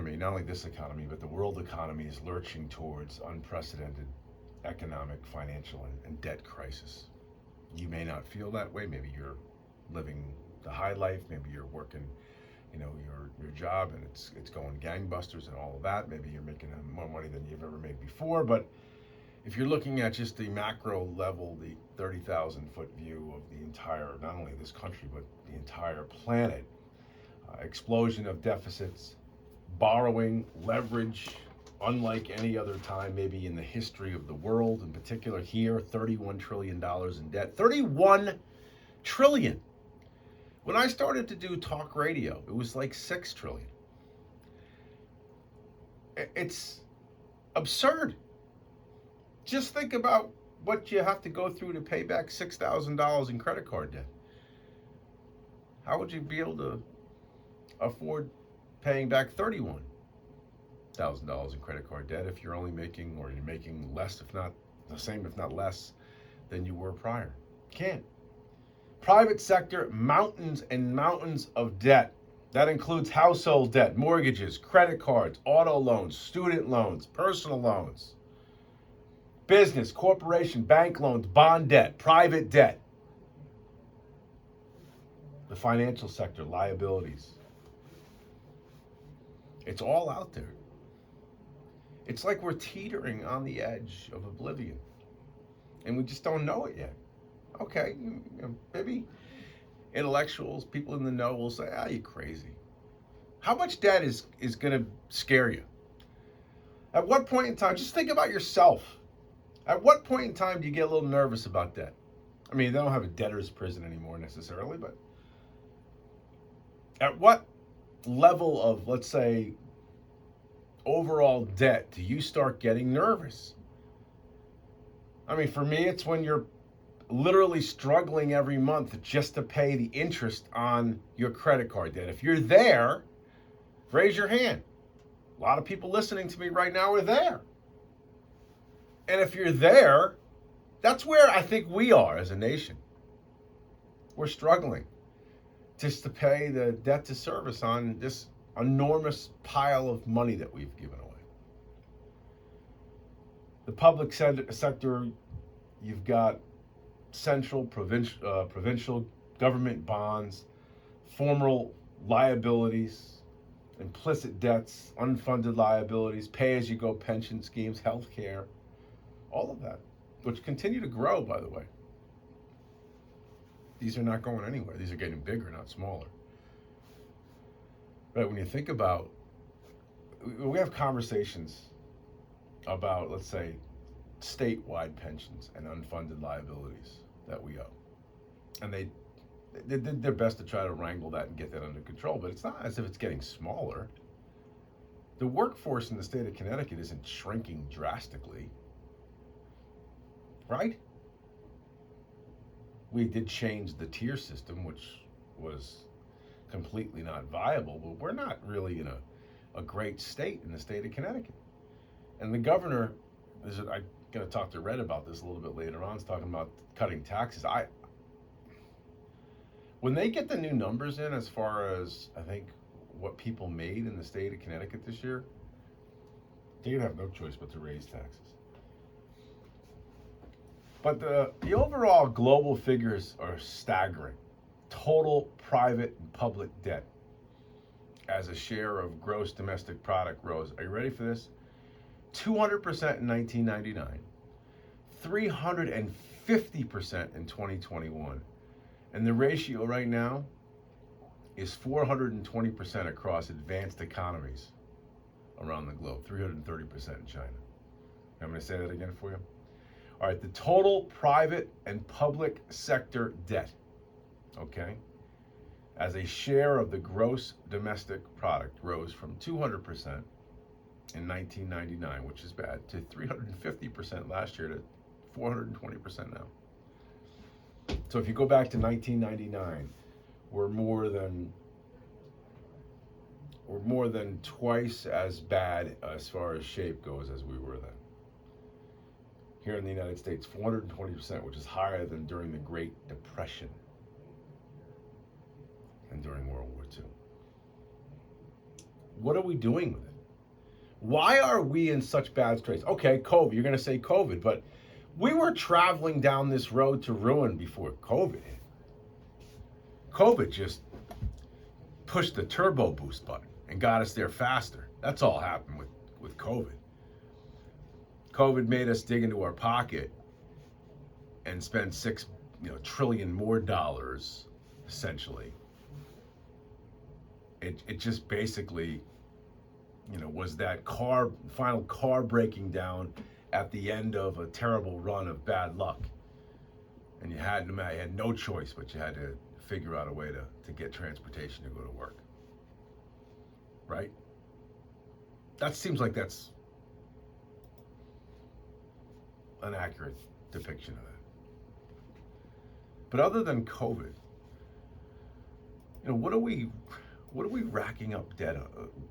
economy, not only this economy, but the world economy is lurching towards unprecedented economic, financial, and debt crisis. You may not feel that way. Maybe you're living the high life. Maybe you're working, your job and it's going gangbusters and all of that. Maybe you're making more money than you've ever made before. But if you're looking at just the macro level, the 30,000-foot view of the entire, not only this country, but the entire planet, explosion of deficits, borrowing, leverage, unlike any other time maybe in the history of the world, in particular here, $31 trillion in debt. 31 trillion. When I started to do talk radio, it was like 6 trillion. It's absurd. Just think about what you have to go through to pay back $6,000 in credit card debt. How would you be able to afford paying back $31,000 in credit card debt if you're only making, or you're making less, if not the same, if not less, than you were prior? Can't. Private sector, mountains and mountains of debt. That includes household debt, mortgages, credit cards, auto loans, student loans, personal loans, business, corporation, bank loans, bond debt, private debt. The financial sector, liabilities. It's all out there. It's like we're teetering on the edge of oblivion, and we just don't know it yet. Okay, maybe intellectuals, people in the know will say, you're crazy. How much debt is going to scare you? At what point in time, just think about yourself. At what point in time do you get a little nervous about debt? I mean, they don't have a debtor's prison anymore necessarily, but at what level of, let's say, overall debt do you start getting nervous? I mean, for me, it's when you're literally struggling every month just to pay the interest on your credit card debt. If you're there, raise your hand. A lot of people listening to me right now are there. And if you're there, that's where I think we are as a nation. We're struggling just to pay the debt to service on this enormous pile of money that we've given away. The public sector, you've got central, provincial government bonds, formal liabilities, implicit debts, unfunded liabilities, pay-as-you-go pension schemes, health care, all of that, which continue to grow, by the way. These are not going anywhere. These are getting bigger, not smaller. Right, when you think about, we have conversations about, let's say, statewide pensions and unfunded liabilities that we owe. And they did their best to try to wrangle that and get that under control, but it's not as if it's getting smaller. The workforce in the state of Connecticut isn't shrinking drastically, right? We did change the tier system, which was completely not viable, but we're not really in a great state in the state of Connecticut. And the governor, I'm going to talk to Red about this a little bit later on, is talking about cutting taxes. When they get the new numbers in as far as, I think, what people made in the state of Connecticut this year, they're going to have no choice but to raise taxes. But the overall global figures are staggering. Total private and public debt as a share of gross domestic product rose. Are you ready for this? 200% in 1999, 350% in 2021. And the ratio right now is 420% across advanced economies around the globe, 330% in China. I'm going to say that again for you. All right, the total private and public sector debt, okay, as a share of the gross domestic product rose from 200% in 1999, which is bad, to 350% last year to 420% now. So if you go back to 1999, we're more than twice as bad as far as shape goes as we were then. Here in the United States, 420%, which is higher than during the Great Depression and during World War II. What are we doing with it? Why are we in such bad straits? Okay, COVID. You're going to say COVID, but we were traveling down this road to ruin before COVID hit. COVID just pushed the turbo boost button and got us there faster. That's all happened with COVID. COVID made us dig into our pocket and spend $6 trillion more dollars, essentially. It just basically, was that final car breaking down at the end of a terrible run of bad luck. And you had no choice, but you had to figure out a way to get transportation to go to work. Right? That seems like that's an accurate depiction of that. But other than COVID, what are we racking up debt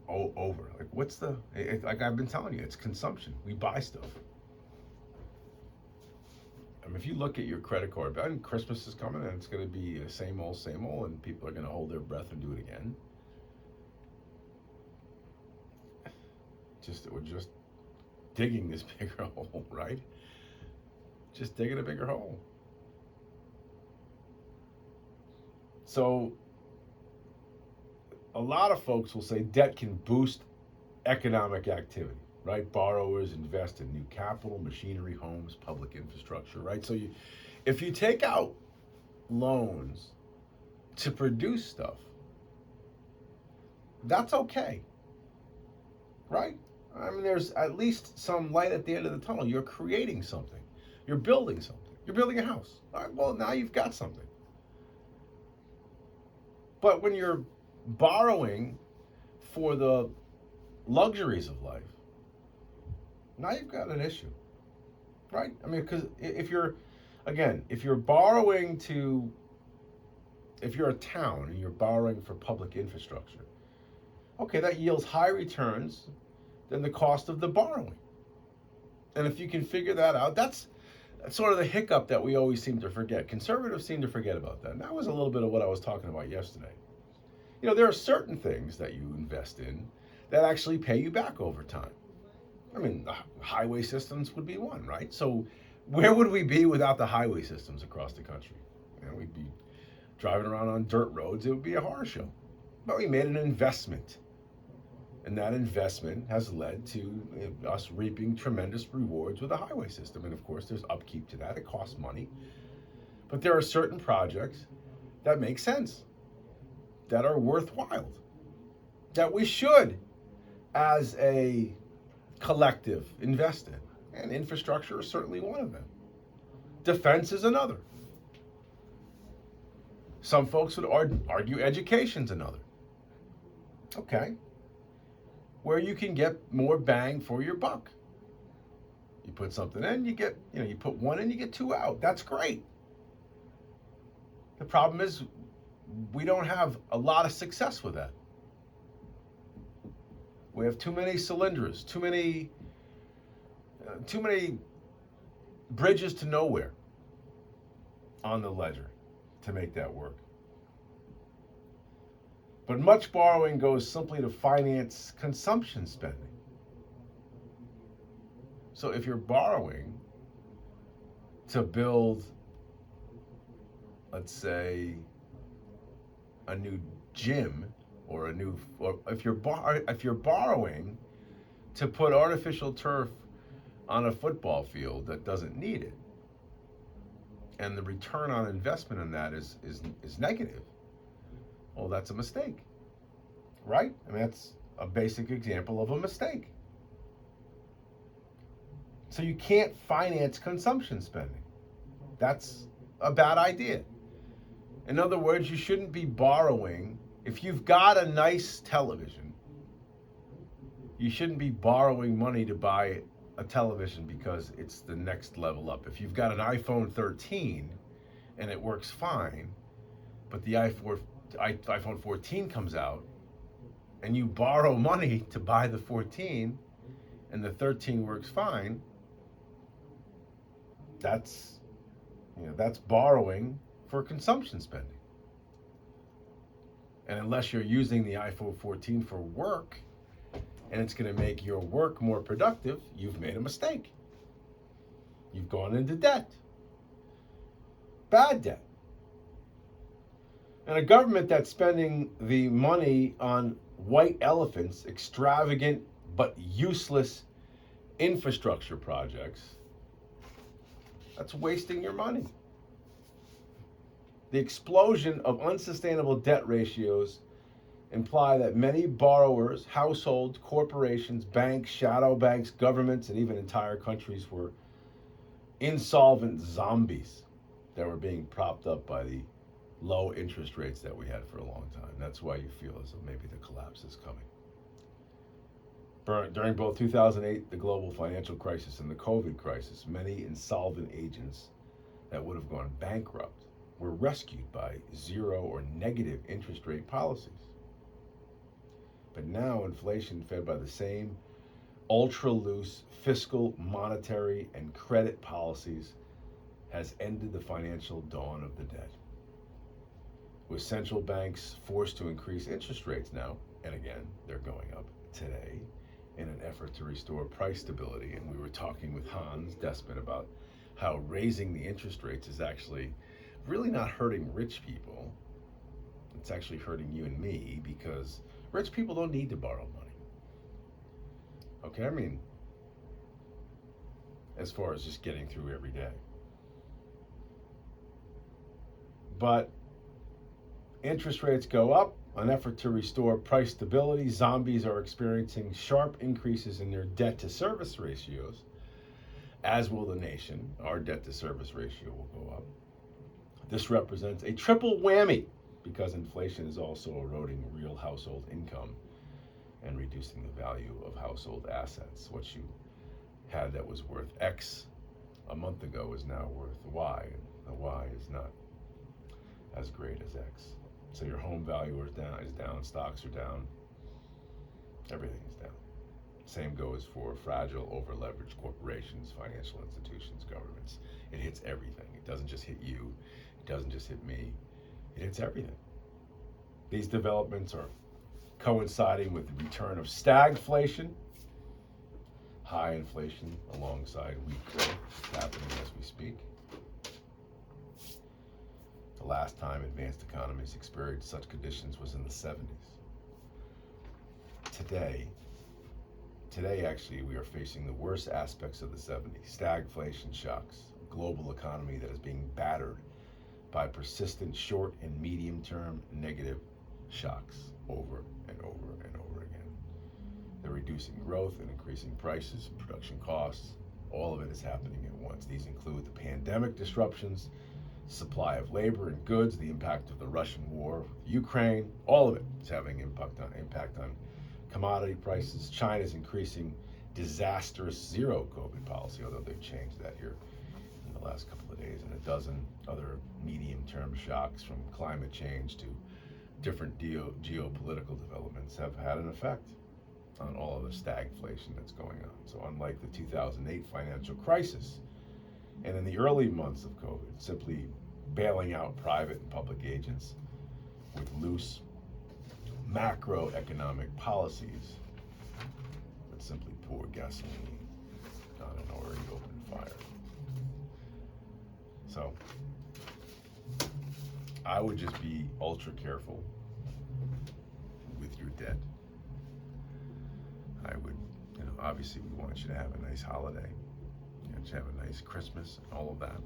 over? Like, like I've been telling you, it's consumption. We buy stuff. I mean, if you look at your credit card, and Christmas is coming, and it's going to be same old, and people are going to hold their breath and do it again. We're just digging this bigger hole, right? Just digging a bigger hole. So a lot of folks will say debt can boost economic activity, right? Borrowers invest in new capital, machinery, homes, public infrastructure, right? So if you take out loans to produce stuff, that's okay, right? I mean, there's at least some light at the end of the tunnel. You're creating something. You're building something. You're building a house. All right, well, now you've got something. But when you're borrowing for the luxuries of life, now you've got an issue, right? I mean, because if you're borrowing if you're a town and you're borrowing for public infrastructure, okay, that yields high returns than the cost of the borrowing. And if you can figure that out, that's sort of the hiccup that we always seem to forget. Conservatives seem to forget about that. And that was a little bit of what I was talking about yesterday. There are certain things that you invest in that actually pay you back over time. I mean, the highway systems would be one, right? So where would we be without the highway systems across the country? We'd be driving around on dirt roads. It would be a horror show. But we made an investment. And that investment has led to us reaping tremendous rewards with a highway system. And of course, there's upkeep to that. It costs money. But there are certain projects that make sense, that are worthwhile, that we should, as a collective, invest in. And infrastructure is certainly one of them. Defense is another. Some folks would argue education's another. Okay. Where you can get more bang for your buck. You put something in, you put one in, you get two out. That's great. The problem is we don't have a lot of success with that. We have too many cylinders, too many bridges to nowhere on the ledger to make that work. But much borrowing goes simply to finance consumption spending. So if you're borrowing to build, let's say, a new gym, or if you're borrowing to put artificial turf on a football field that doesn't need it, and the return on investment in that is negative, well, that's a mistake, right? I mean, that's a basic example of a mistake. So you can't finance consumption spending. That's a bad idea. In other words, you shouldn't be borrowing. If you've got a nice television, you shouldn't be borrowing money to buy a television because it's the next level up. If you've got an iPhone 13 and it works fine, but the iPhone 14 comes out and you borrow money to buy the 14 and the 13 works fine, that's borrowing for consumption spending. And unless you're using the iPhone 14 for work, and it's going to make your work more productive, you've made a mistake. You've gone into debt. Bad debt. And a government that's spending the money on white elephants, extravagant but useless infrastructure projects, that's wasting your money. The explosion of unsustainable debt ratios imply that many borrowers, households, corporations, banks, shadow banks, governments, and even entire countries were insolvent zombies that were being propped up by the low interest rates that we had for a long time. That's why you feel as though maybe the collapse is coming. During both 2008, the global financial crisis, and the COVID crisis, many insolvent agents that would have gone bankrupt were rescued by zero or negative interest rate policies. But now inflation, fed by the same ultra-loose fiscal, monetary, and credit policies, has ended the financial dawn of the dead. With central banks forced to increase interest rates now, and again, they're going up today, in an effort to restore price stability. And we were talking with Hans Despin about how raising the interest rates is actually really not hurting rich people. It's actually hurting you and me, because rich people don't need to borrow money. Okay, I mean, as far as just getting through every day. But interest rates go up, an effort to restore price stability. Zombies are experiencing sharp increases in their debt to service ratios, as will the nation. Our debt to service ratio will go up. This represents a triple whammy, because inflation is also eroding real household income and reducing the value of household assets. What you had that was worth X a month ago is now worth Y, and the Y is not as great as X. So your home value is down, stocks are down, everything is down. Same goes for fragile, over-leveraged corporations, financial institutions, governments. It hits everything. It doesn't just hit you. It doesn't just hit me. It hits everything. These developments are coinciding with the return of stagflation, high inflation alongside weak growth, happening as we speak. The last time advanced economies experienced such conditions was in the 70s. Today actually, we are facing the worst aspects of the 70s. Stagflation shocks, a global economy that is being battered by persistent short and medium term negative shocks over and over and over again. They're reducing growth and increasing prices, production costs. All of it is happening at once. These include the pandemic disruptions, supply of labor and goods, the impact of the Russian war with Ukraine. All of it is having impact on commodity prices. China's increasing disastrous zero COVID policy, although they've changed that here in the last couple of days, and a dozen other medium-term shocks, from climate change to different geopolitical developments, have had an effect on all of the stagflation that's going on. So unlike the 2008 financial crisis, and in the early months of COVID, simply bailing out private and public agents with loose macroeconomic policies that simply pour gasoline on an already open fire. So I would just be ultra careful with your debt. I would, obviously we want you to have a nice holiday. You want you to have a nice Christmas and all of that.